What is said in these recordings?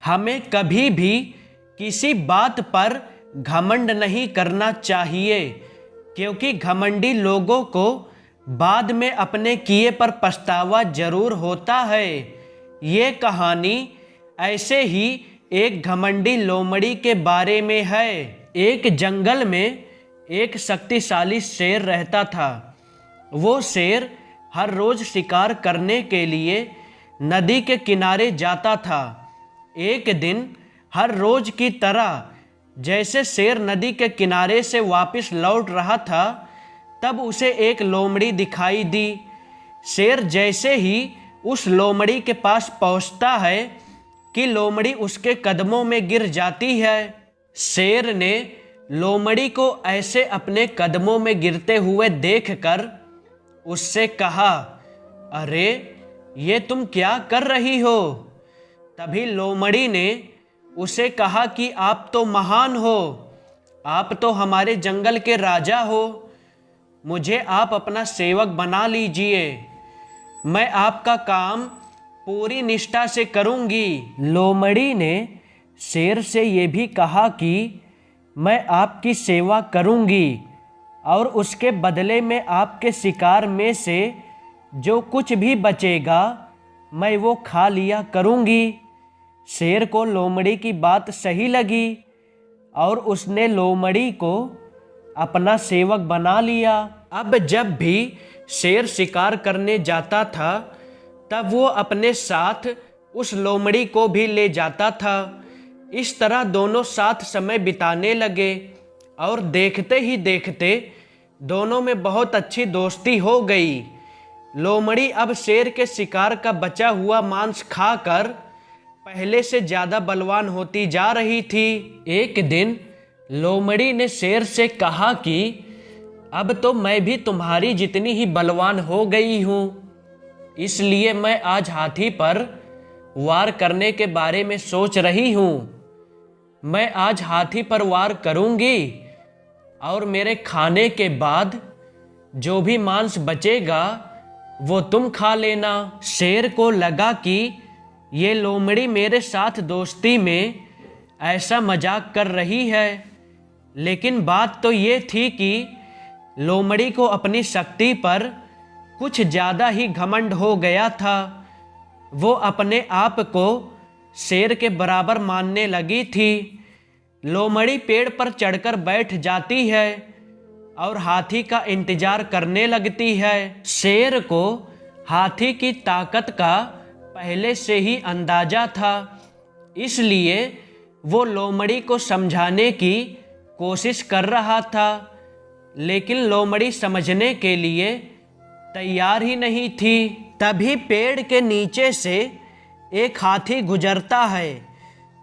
हमें कभी भी किसी बात पर घमंड नहीं करना चाहिए, क्योंकि घमंडी लोगों को बाद में अपने किए पर पछतावा जरूर होता है। ये कहानी ऐसे ही एक घमंडी लोमड़ी के बारे में है। एक जंगल में एक शक्तिशाली शेर रहता था। वो शेर हर रोज शिकार करने के लिए नदी के किनारे जाता था। एक दिन हर रोज की तरह जैसे शेर नदी के किनारे से वापस लौट रहा था, तब उसे एक लोमड़ी दिखाई दी। शेर जैसे ही उस लोमड़ी के पास पहुंचता है कि लोमड़ी उसके कदमों में गिर जाती है। शेर ने लोमड़ी को ऐसे अपने कदमों में गिरते हुए देखकर उससे कहा, अरे ये तुम क्या कर रही हो? तभी लोमड़ी ने उसे कहा कि आप तो महान हो, आप तो हमारे जंगल के राजा हो, मुझे आप अपना सेवक बना लीजिए, मैं आपका काम पूरी निष्ठा से करूंगी। लोमड़ी ने शेर से ये भी कहा कि मैं आपकी सेवा करूंगी और उसके बदले में आपके शिकार में से जो कुछ भी बचेगा मैं वो खा लिया करूंगी। शेर को लोमड़ी की बात सही लगी और उसने लोमड़ी को अपना सेवक बना लिया। अब जब भी शेर शिकार करने जाता था, तब वो अपने साथ उस लोमड़ी को भी ले जाता था। इस तरह दोनों साथ समय बिताने लगे और देखते ही देखते दोनों में बहुत अच्छी दोस्ती हो गई। लोमड़ी अब शेर के शिकार का बचा हुआ मांस खाकर पहले से ज़्यादा बलवान होती जा रही थी। एक दिन लोमड़ी ने शेर से कहा कि अब तो मैं भी तुम्हारी जितनी ही बलवान हो गई हूँ, इसलिए मैं आज हाथी पर वार करने के बारे में सोच रही हूँ। मैं आज हाथी पर वार करूँगी और मेरे खाने के बाद जो भी मांस बचेगा वो तुम खा लेना। शेर को लगा कि ये लोमड़ी मेरे साथ दोस्ती में ऐसा मजाक कर रही है, लेकिन बात तो ये थी कि लोमड़ी को अपनी शक्ति पर कुछ ज़्यादा ही घमंड हो गया था। वो अपने आप को शेर के बराबर मानने लगी थी। लोमड़ी पेड़ पर चढ़कर बैठ जाती है और हाथी का इंतजार करने लगती है। शेर को हाथी की ताकत का पहले से ही अंदाजा था, इसलिए वो लोमड़ी को समझाने की कोशिश कर रहा था, लेकिन लोमड़ी समझने के लिए तैयार ही नहीं थी। तभी पेड़ के नीचे से एक हाथी गुजरता है।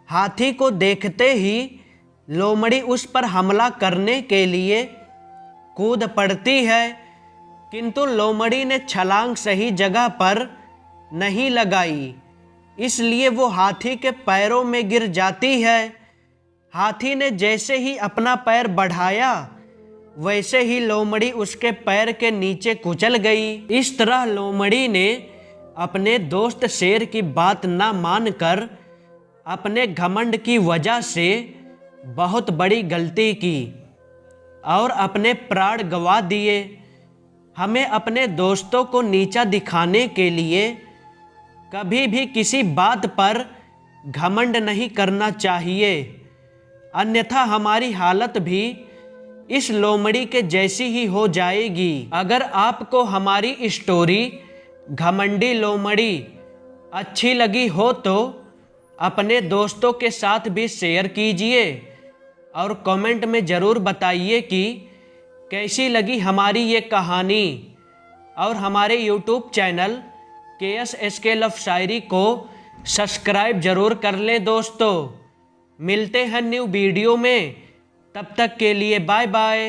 हाथी को देखते ही लोमड़ी उस पर हमला करने के लिए कूद पड़ती है, किंतु लोमड़ी ने छलांग सही जगह पर नहीं लगाई, इसलिए वो हाथी के पैरों में गिर जाती है। हाथी ने जैसे ही अपना पैर बढ़ाया, वैसे ही लोमड़ी उसके पैर के नीचे कुचल गई। इस तरह लोमड़ी ने अपने दोस्त शेर की बात ना मानकर अपने घमंड की वजह से बहुत बड़ी गलती की और अपने प्राण गंवा दिए। हमें अपने दोस्तों को नीचा दिखाने के लिए कभी भी किसी बात पर घमंड नहीं करना चाहिए, अन्यथा हमारी हालत भी इस लोमड़ी के जैसी ही हो जाएगी। अगर आपको हमारी स्टोरी घमंडी लोमड़ी अच्छी लगी हो तो अपने दोस्तों के साथ भी शेयर कीजिए और कमेंट में ज़रूर बताइए कि कैसी लगी हमारी ये कहानी। और हमारे यूट्यूब चैनल KSSK लव शायरी को सब्सक्राइब जरूर कर लें दोस्तों। मिलते हैं न्यू वीडियो में, तब तक के लिए बाय बाय।